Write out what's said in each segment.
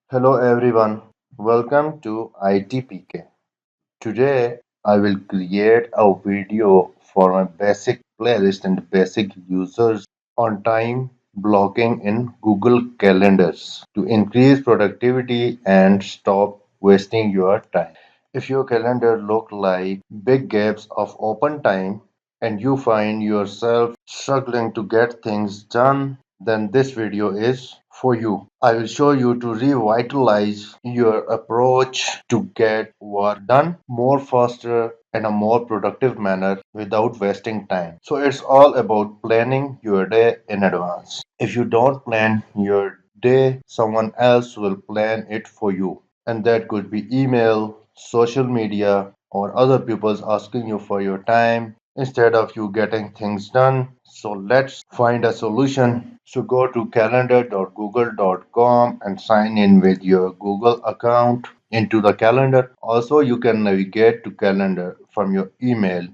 Hello everyone, welcome to ITPK. Today I will create a video for my basic playlist and basic users on time blocking in Google Calendars to increase productivity and stop wasting your time. If your calendar look like big gaps of open time and you find yourself struggling to get things done, then this video is for you. I will show you to revitalize your approach to get work done more faster and a more productive manner without wasting time. So it's all about planning your day in advance. If you don't plan your day, someone else will plan it for you. And that could be email, social media, or other people's asking you for your time instead of you getting things done. So let's find a solution. So go to calendar.google.com and sign in with your Google account into the calendar. Also, you can navigate to calendar from your email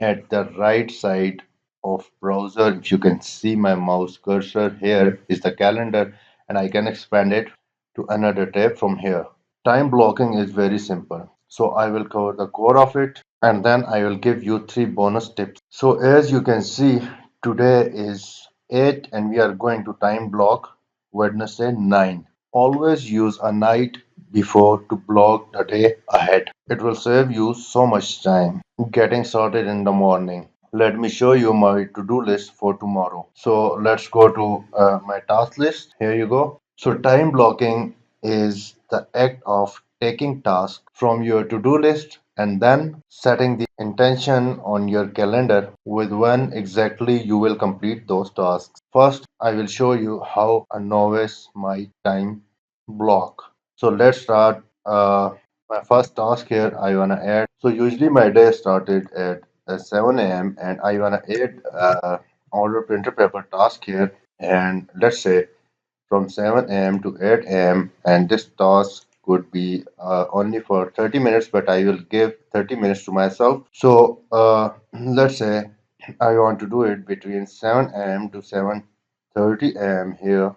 at the right side of browser. If you can see my mouse cursor, here is the calendar and I can expand it to another tab from here. Time blocking is very simple. So I will cover the core of it and then I will give you three bonus tips. So as you can see, today is 8 and we are going to time block Wednesday 9. Always use a night before to block the day ahead. It will save you so much time getting started in the morning. Let me show you my to-do list for tomorrow. So let's go to my task list. Here you go. So time blocking is the act of taking tasks from your to-do list and then setting the intention on your calendar with when exactly you will complete those tasks. First, I will show you how a novice might time block. So let's start. My first task here I wanna add. So usually my day started at 7 a.m. and I wanna add order printer paper task here. And let's say from 7 a.m. to 8 a.m. and this task could be only for 30 minutes, but I will give 30 minutes to myself. So let's say I want to do it between 7 a.m. to 7:30 a.m. here.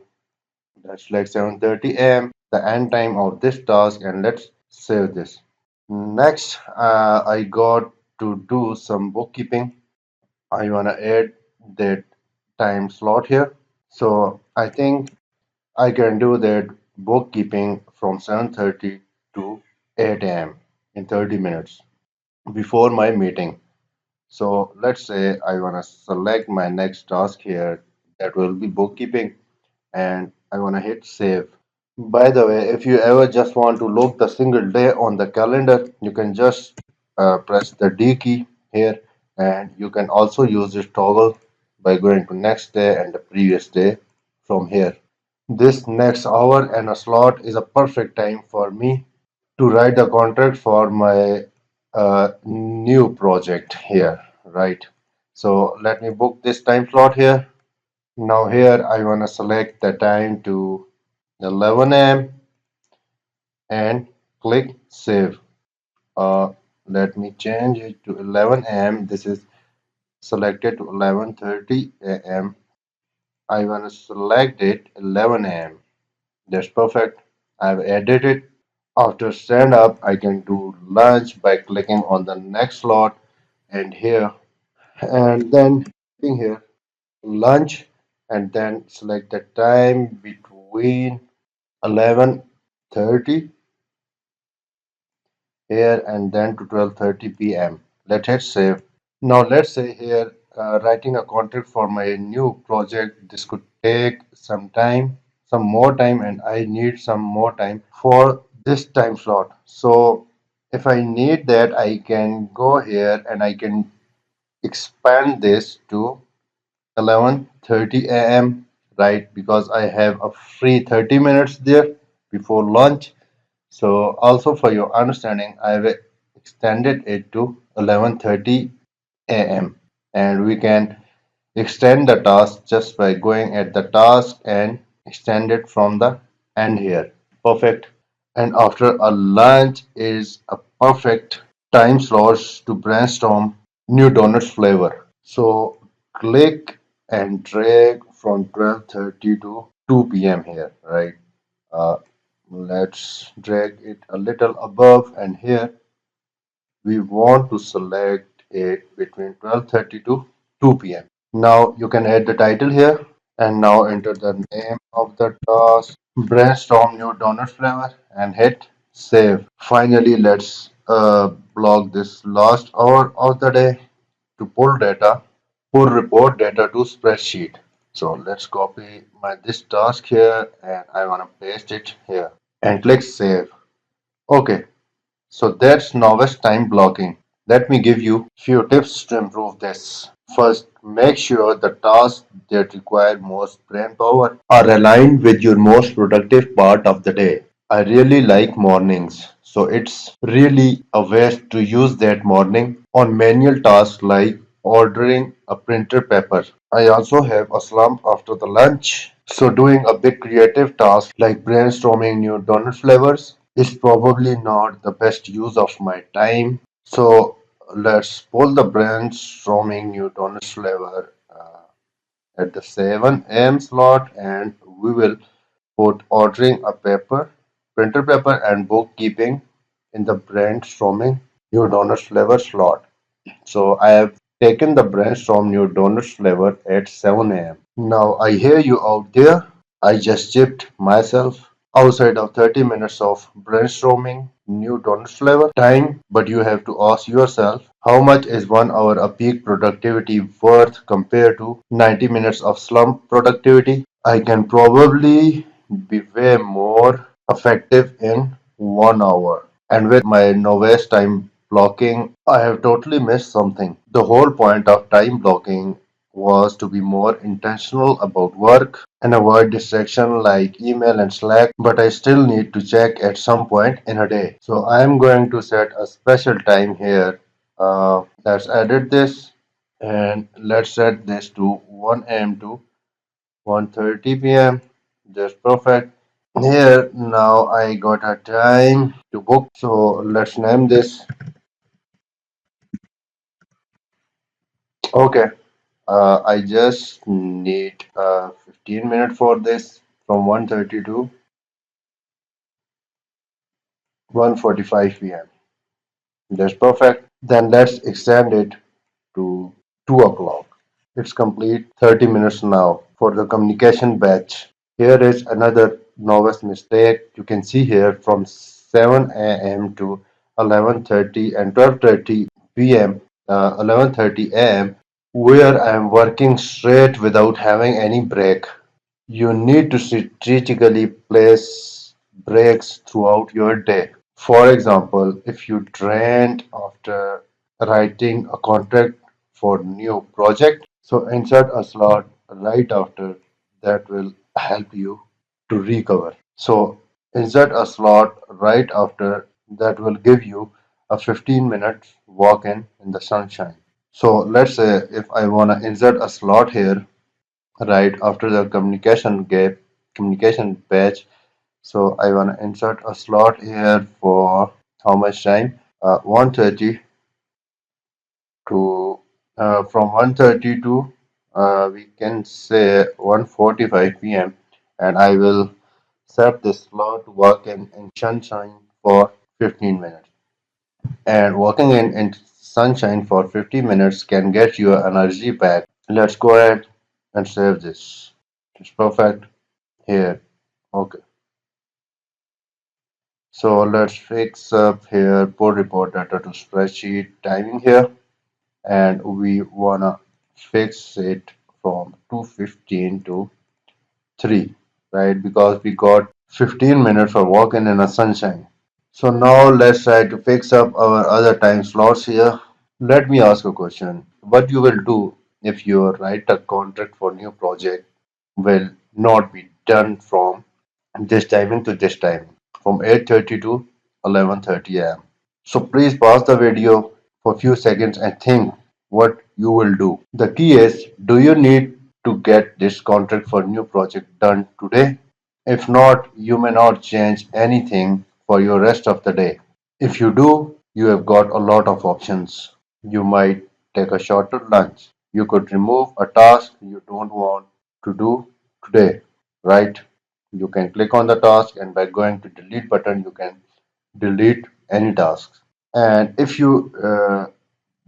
That's like 7:30 a.m. the end time of this task, and let's save this. Next, I got to do some bookkeeping. I wanna add that time slot here. So I think I can do that bookkeeping from 7:30 to 8 a.m. in 30 minutes before my meeting. So let's say I want to select my next task here that will be bookkeeping and I want to hit save. By the way, if you ever just want to look the single day on the calendar, you can just press the D key here and you can also use this toggle by going to next day and the previous day from here. This next hour and a slot is a perfect time for me to write the contract for my new project here, right? So let me book this time slot here. Now here I want to select the time to 11 a.m. and click save. Uh, Let me change it to 11 a.m. This is selected to 11:30 a.m. I want to select it 11 a.m. That's perfect. I've added it. After stand up, I can do lunch by clicking on the next slot and here, and then clicking here lunch, and then select the time between 11:30 here and then to 12:30 p.m. Let's hit save. Now let's say here writing a contract for my new project. This could take some time, some more time, and I need some more time for this time slot. So if I need that, I can go here and I can expand this to 11:30 a.m. right because I have a free 30 minutes there before lunch. So also for your understanding, I've extended it to 11:30 a.m. and we can extend the task just by going at the task and extend it from the end here. Perfect. And after a lunch is a perfect time slots to brainstorm new donuts flavor. So click and drag from 12:30 to 2 p.m. here, right? Uh, Let's drag it a little above, and here we want to select it between 12:30 to 2 p.m. Now you can add the title here and now enter the name of the task, brainstorm new donut flavor, and hit save. Finally, let's block this last hour of the day to pull report data to spreadsheet. So let's copy my this task here and I want to paste it here and click save. Okay, so that's novice time blocking. Let me give you few tips to improve this. First, make sure the tasks that require most brain power are aligned with your most productive part of the day. I really like mornings, so it's really a waste to use that morning on manual tasks like ordering a printer paper. I also have a slump after the lunch, so doing a big creative task like brainstorming new donut flavors is probably not the best use of my time. So let's pull the brainstorming new donut flavor at the 7 a.m. slot and we will put ordering a printer paper and bookkeeping in the brainstorming new donut flavor slot. So I have taken the brainstorm new donut flavor at 7 a.m. Now I hear you out there. I just chipped myself outside of 30 minutes of brainstorming new donut flavor time, but you have to ask yourself how much is 1 hour of peak productivity worth compared to 90 minutes of slump productivity? I can probably be way more effective in 1 hour. And with my novice time blocking, I have totally missed something. The whole point of time blocking was to be more intentional about work and avoid distraction like email and Slack, but I still need to check at some point in a day. So I am going to set a special time here. Let's edit this and let's set this to 1 a.m. to 1:30 p.m. That's perfect. Here now I got a time to book. So let's name this. Okay. I just need 15 minutes for this from 1:30 to 1:45 p.m. That's perfect. Then let's extend it to 2 o'clock. It's complete 30 minutes now for the communication batch. Here is another novice mistake. You can see here from 7 a.m. to 11:30 and 12:30 p.m. 11:30 a.m. where I am working straight without having any break. You need to strategically place breaks throughout your day. For example, if you trained after writing a contract for new project, so insert a slot right after that will help you to recover. So insert a slot right after that will give you a 15 minutes walk in the sunshine. So let's say if I want to insert a slot here right after the communication batch, so I want to insert a slot here for how much time? 1:30 to from 1:30 to we can say 1:45 p.m. and I will set this slot to work in sunshine for 15 minutes. And working in sunshine for 15 minutes can get your energy back. Let's go ahead and save this. It's perfect here. Okay. So let's fix up here pull report data to spreadsheet timing here and we wanna fix it from 2:15 to 3, right? Because we got 15 minutes for walking in the sunshine. So now let's try to fix up our other time slots here. Let me ask a question. What you will do if you write a contract for new project will not be done from this timing to this timing from 8:30 to 11:30 a.m. So please pause the video for a few seconds and think what you will do. The key is, do you need to get this contract for new project done today? If not, you may not change anything for your rest of the day. If you do, you have got a lot of options. You might take a shorter lunch. You could remove a task you don't want to do today, right? You can click on the task, and by going to delete button, you can delete any tasks. And if you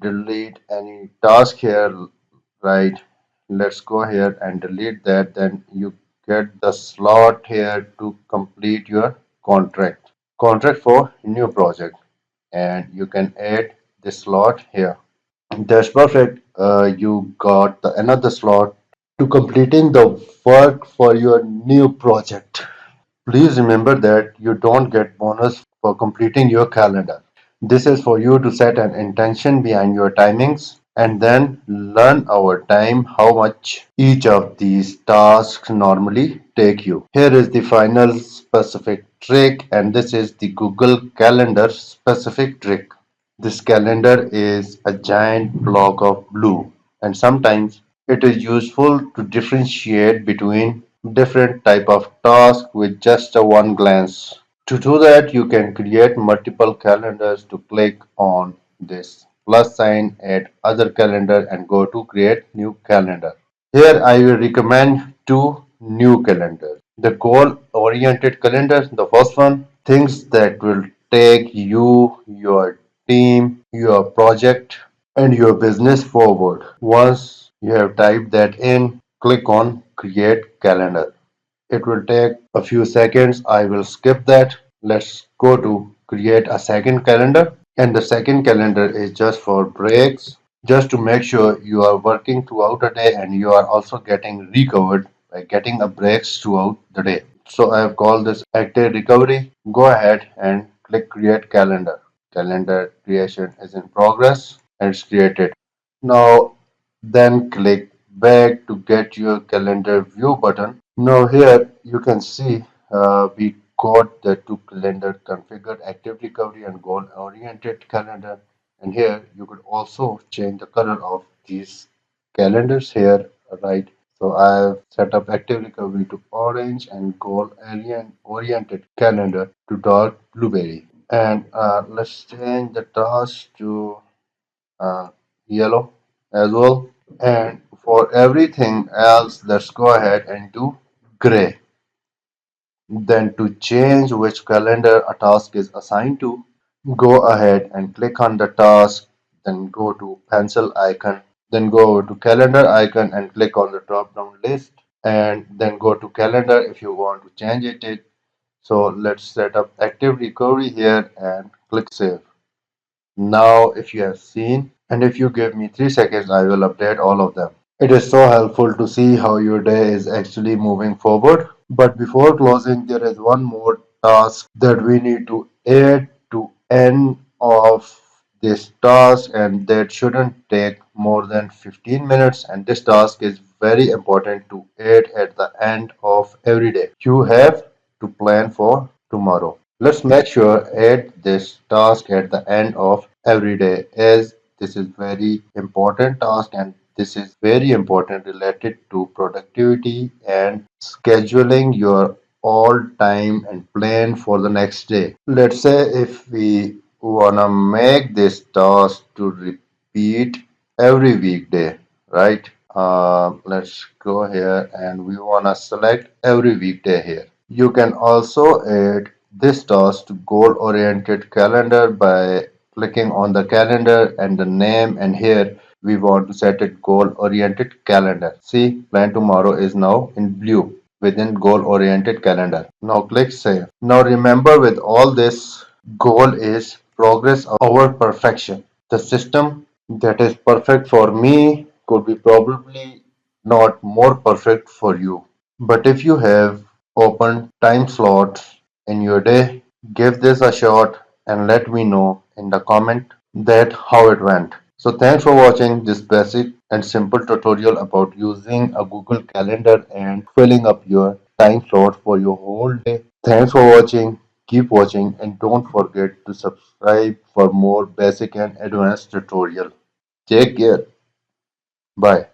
delete any task here, right, let's go here and delete that, then you get the slot here to complete your contract for new project, and you can add the slot here. That's perfect. You got another slot to completing the work for your new project. Please remember that you don't get bonus for completing your calendar. This is for you to set an intention behind your timings and then learn over time how much each of these tasks normally take you. Here is the final specific trick, and this is the Google Calendar specific trick. This calendar is a giant block of blue, and sometimes it is useful to differentiate between different type of tasks with just a one glance. To do that, you can create multiple calendars. To click on this plus sign, add other calendar, and go to create new calendar. Here I will recommend two new calendars. The goal oriented calendar, the first one, things that will take you, your team, your project, and your business forward. Once you have typed that in, click on create calendar. It will take a few seconds. I will skip that. Let's go to create a second calendar. And the second calendar is just for breaks, just to make sure you are working throughout the day and you are also getting recovered by getting a breaks throughout the day. So I have called this active recovery. Go ahead and click create calendar. Calendar creation is in progress and it's created. Now then click back to get your calendar view button. Now here you can see we got the two calendar configured, active recovery and goal oriented calendar. And here you could also change the color of these calendars here, right? So I've set up active recovery to orange and goal oriented calendar to dark blueberry. And let's change the task to uh, yellow as well. And for everything else, let's go ahead and do gray. Then to change which calendar a task is assigned to, go ahead and click on the task, then go to pencil icon, then go to calendar icon and click on the drop down list, and then go to calendar if you want to change it. So let's set up active recovery here and click save. Now, if you have seen, and if you give me 3 seconds, I will update all of them. It is so helpful to see how your day is actually moving forward. But before closing, there is one more task that we need to add to end of this task, and that shouldn't take more than 15 minutes. And this task is very important to add at the end of every day. You have to plan for tomorrow. Let's make sure add this task at the end of every day, as this is very important task and this is very important related to productivity and scheduling your all time and plan for the next day. Let's say if we wanna make this task to repeat every weekday, right? Let's go here and we wanna select every weekday here. You can also add this task to goal-oriented calendar by clicking on the calendar and the name, and here we want to set it goal-oriented calendar. See, plan tomorrow is now in blue within goal-oriented calendar. Now click save. Now remember, with all this, goal is progress over perfection. The system that is perfect for me could be probably not more perfect for you. But if you have open time slots in your day, give this a shot and let me know in the comment that how it went. So thanks for watching this basic and simple tutorial about using a Google Calendar and filling up your time slot for your whole day. Thanks for watching. Keep watching and don't forget to subscribe for more basic and advanced tutorial. Take care. Bye.